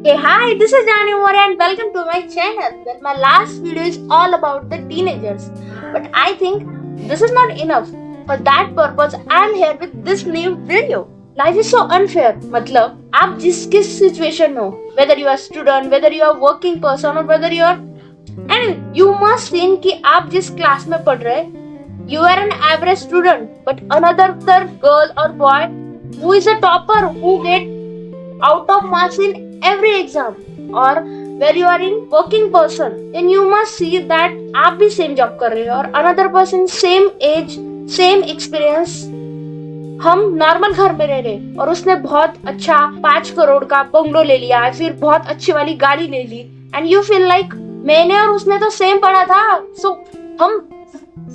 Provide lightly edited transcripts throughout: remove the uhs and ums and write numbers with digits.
Hey, hi, this is Jani Moria and welcome to my channel. Well, my last video is all about the teenagers. But I think this is not enough. For that purpose, I am here with this new video. Life is so unfair. मतलब आप जिस किस situation में हो, whether you are student, whether you are working person or whether you are and you must think कि आप जिस class में पढ़ रहे you are an average student, but another girl or boy who is a topper who get out of marks in every exam, or where you are in working person, then you must see that आप भी same job कर रहे हो और another person same age same experience, हम normal घर में रह रहे और उसने बहुत अच्छा 5 करोड़ का बंगलो ले लिया, फिर बहुत अच्छी वाली गाड़ी ले ली, एंड यू फील लाइक मैंने और उसने तो सेम पढ़ा था, सो हम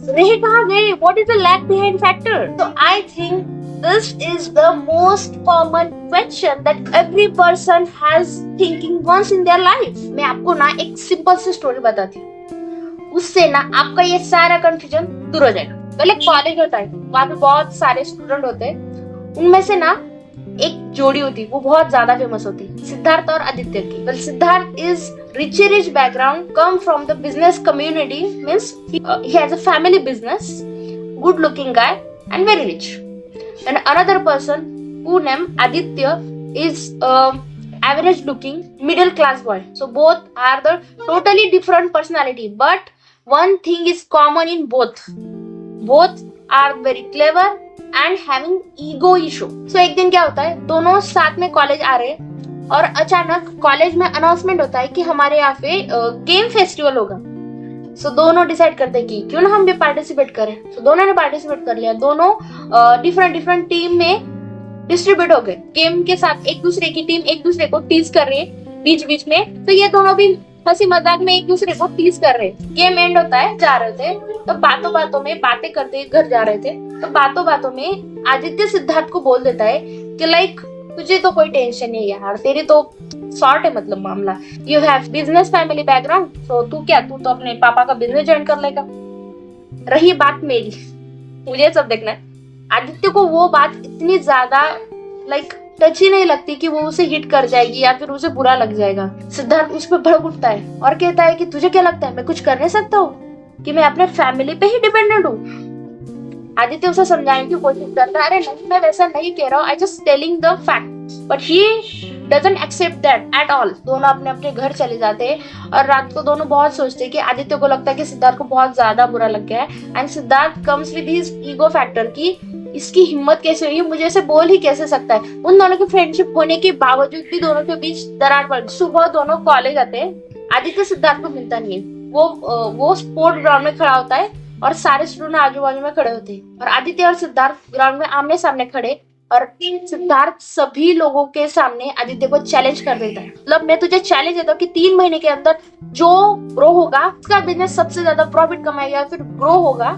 रह कहाँ गए? What is the lag behind factor? So I think this is the most common question that every person has thinking once in their life. मैं आपको ना एक सिंपल सी स्टोरी बताती हूँ, उससे ना आपका ये सारा कंफ्यूजन दूर हो जाएगा। पहले कॉलेज होता है, वहाँ पे बहुत सारे स्टूडेंट होते हैं, उनमें से ना एक जोड़ी होती, वो बहुत ज्यादा फेमस होती, सिद्धार्थ और आदित्य की। Well, Siddharth is rich background, come from the business community, means he has a family business, good looking guy and very rich. And another person who named Aditya is average looking middle class boy. So both are the totally different personality, but one thing is common in both. Both are very clever and having ego issue. So एक दिन क्या होता है, दोनों साथ में college आ रहे हैं और अचानक कॉलेज में अनाउंसमेंट होता है कि हमारे यहाँ पे गेम फेस्टिवल होगा। सो दोनों डिसाइड करते हैं कि क्यों ना हम भी पार्टिसिपेट करें। सो दोनों ने पार्टिसिपेट कर लिया, दोनों डिफरेंट टीम में डिस्ट्रीब्यूट हो गए। गेम के साथ एक दूसरे की टीम एक दूसरे को टीज कर रही है बीच बीच में, तो ये दोनों भी हंसी मजाक में एक दूसरे को टीज कर रहे। गेम एंड होता है, जा रहे थे तो बातों में बातें करते घर जा रहे थे, तो बातों में आदित्य सिद्धार्थ को बोल देता है कि लाइक तुझे तो कोई टेंशन नहीं है यार, तेरी तो सॉर्ट है, मतलब मामला, you have business family background, तो तू तो अपने पापा का बिजनेस ज्वाइन कर लेगा। रही बात मेरी, मुझे सब देखना है। आदित्य को वो बात इतनी ज्यादा लाइक टच ही नहीं लगती कि वो उसे हिट कर जाएगी या फिर उसे बुरा लग जाएगा। सिद्धार्थ उस पर भड़क उठता है और कहता है कि तुझे क्या लगता है मैं कुछ कर नहीं सकता हूँ, कि मैं अपने फैमिली पे ही डिपेंडेंट हूँ? आदित्य उसे समझाने की कोशिश करता है, अरे नहीं मैं वैसा नहीं कह रहा हूँ, I just telling the fact, but he doesn't accept that at all. दोनों अपने अपने घर चले जाते हैं और रात को दोनों बहुत सोचते हैं कि आदित्य को लगता है कि सिद्धार्थ को बहुत ज्यादा बुरा लग गया है, and Siddharth comes with his ego factor की इसकी हिम्मत कैसे हुई, मुझे ऐसे बोल ही कैसे सकता है। उन दोनों की फ्रेंडशिप होने के बावजूद भी दोनों के बीच दरार पड़। सुबह दोनों कॉलेज आते हैं, आदित्य सिद्धार्थ को मिलता नहीं है, वो स्पोर्ट ग्राउंड में खड़ा होता है और सारे स्टूडेंट आजू बाजू में खड़े होते हैं और आदित्य और सिद्धार्थ ग्राउंड में आमने सामने खड़े, और सिद्धार्थ सभी लोगों के सामने आदित्य को चैलेंज कर देता है। मतलब मैं तुझे चैलेंज देता हूँ कि 3 महीने के अंदर जो ग्रो होगा, उसका बिजनेस सबसे ज्यादा प्रॉफिट कमाएगा फिर ग्रो होगा,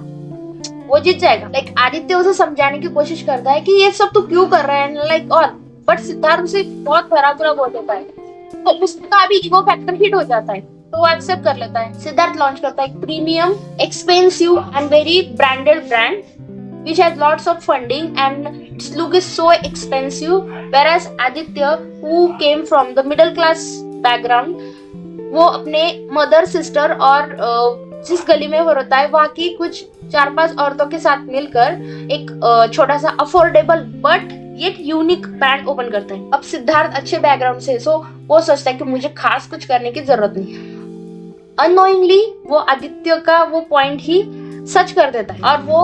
वो जीत जाएगा। लाइक आदित्य उसे समझाने की कोशिश करता है कि ये सब तू क्यों कर रहा है, लाइक और बट सिद्धार्थ उसे बहुत बुरा बोल देता है, तो उसका भी ईगो फैक्टर हिट हो जाता है, तो वो एक्सेप्ट कर लेता है। सिद्धार्थ लॉन्च करता है premium expensive and very branded brand which has lots of funding and its look is so expensive, whereas Aditya who came from the middle class background, वो अपने मदर सिस्टर और जिस गली में वो रहता है वहाँ की कुछ 4-5 औरतों के साथ मिलकर एक छोटा सा अफोर्डेबल बट एक यूनिक ब्रांड ओपन करता है। अब सिद्धार्थ अच्छे बैकग्राउंड से, सो वो सोचता है कि मुझे खास कुछ करने की जरूरत नहीं है। अननोइंगली वो आदित्य का वो पॉइंट ही सच कर देता है और वो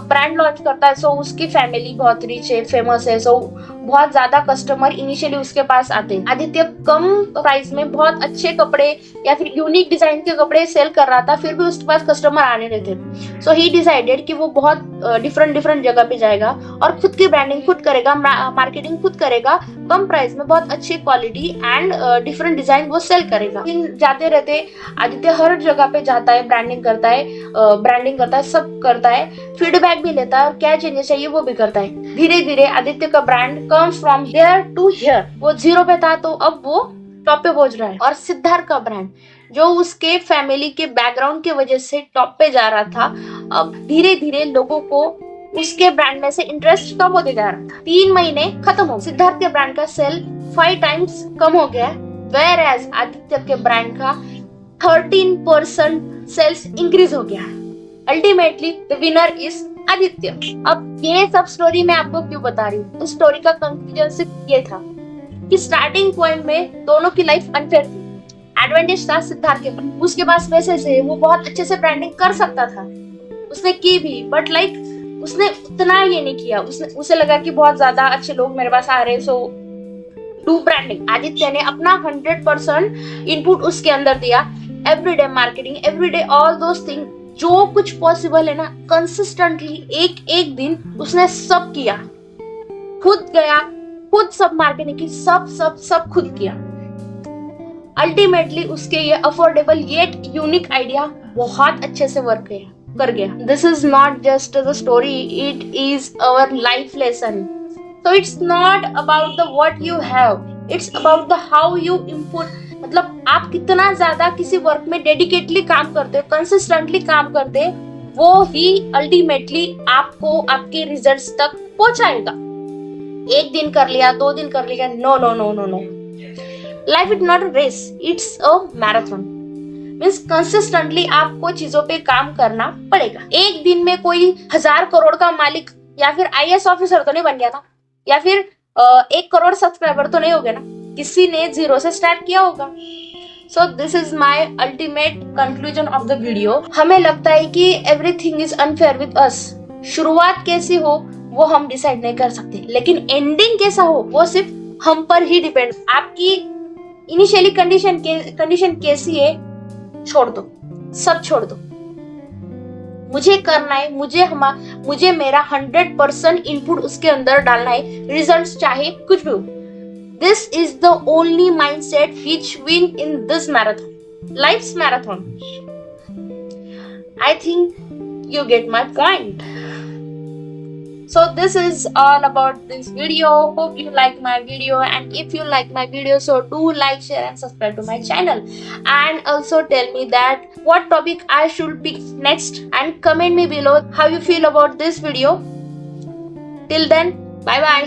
ब्रांड लॉन्च करता है। सो उसकी फैमिली बहुत रिच है, फेमस है, सो बहुत ज्यादा कस्टमर इनिशियली उसके पास आते हैं। आदित्य कम प्राइस में बहुत अच्छे कपड़े या फिर यूनिक डिजाइन के कपड़े सेल कर रहा था, फिर भी उसके पास कस्टमर आने रहे थे। सो ही डिसाइडेड कि वो बहुत डिफरेंट जगह पे जाएगा और खुद की ब्रांडिंग खुद करेगा, मार्केटिंग खुद करेगा, कम प्राइस में बहुत अच्छी क्वालिटी एंड डिफरेंट डिजाइन वो सेल करेगा। जाते रहते आदित्य हर जगह पे जाता है, ब्रांडिंग करता है, सब करता है, फीडबैक भी लेता है और क्या चेंजेस चाहिए वो भी करता है। धीरे धीरे आदित्य का brand comes from here to here, वो 0 पे था तो अब वो टॉप पे पहुंच रहा है। और सिद्धार्थ का ब्रांड जो उसके फैमिली के बैकग्राउंड की वजह से टॉप पे जा रहा था, अब धीरे धीरे लोगों को उसके ब्रांड में से इंटरेस्ट कम होते जा रहा था। 3 महीने खत्म हो, सिद्धार्थ के ब्रांड का सेल 5 टाइम्स कम हो गया, whereas आदित्य के ब्रांड का 13% सेल्स इंक्रीज हो गया। Ultimately the winner is Aditya. अब ये सब स्टोरी मैं आपको क्यों बता रही हूँ? इस स्टोरी का कंक्लूजन सिर्फ ये था कि स्टार्टिंग पॉइंट में दोनों की लाइफ अनफेयर थी। एडवांटेज था सिद्धार्थ के पास, उसके पास पैसे से वो बहुत अच्छे से ब्रांडिंग कर सकता था, उसने की भी, बट लाइक उसने उतना ये नहीं किया। उसे लगा कि बहुत ज्यादा अच्छे लोग मेरे पास आ रहे, सो डू ब्रांडिंग। आदित्य ने अपना 100% इनपुट उसके अंदर दिया। Everyday marketing, everyday all those thing, जो कुछ पॉसिबल है ना, कंसिस्टेंटली एक एक दिन उसने सब किया। खुद गया, खुद सब मार्केटिंग की, सब खुद किया। अल्टीमेटली उसके ये अफोर्डेबल येट यूनिक आइडिया बहुत अच्छे से वर्क कर गया। This is not just the story, it is our life lesson. So it's not about the what you have, it's about the how you input। मतलब आप कितना ज्यादा किसी वर्क में डेडिकेटली काम करते हो, कंसिस्टेंटली काम करते हो, वो ही अल्टीमेटली आपको आपके रिजल्ट्स तक पहुंचाएगा। एक दिन कर लिया, 2 दिन कर लिया, no no no no no. Life is not a race, it's a marathon. Means consistently आपको चीजों पे काम करना पड़ेगा। एक दिन में कोई 1000 करोड़ का मालिक या फिर IAS ऑफिसर तो नहीं बन गया ना, या फिर 1 करोड़ सब्सक्राइबर तो नहीं हो गया ना, किसी ने 0 से स्टार्ट किया होगा। So this is my ultimate conclusion of the video. हमें लगता है कि everything is unfair with us. शुरुआत कैसी हो वो हम डिसाइड नहीं कर सकते, लेकिन एंडिंग कैसा हो वो सिर्फ हम पर ही डिपेंड। आपकी इनिशियली कंडीशन कैसी है, छोड़ दो, सब छोड़ दो। मुझे करना है, मुझे मेरा 100% इनपुट उसके अंदर डालना है, रिजल्ट्स चाहे कुछ भी हो। This is the only mindset which win in this marathon, life's marathon. I think you get my point. So this is all about this video. Hope you like my video, and if you like my video, so do like, share and subscribe to my channel, and also tell me that what topic I should pick next, and comment me below how you feel about this video. Till then, bye bye.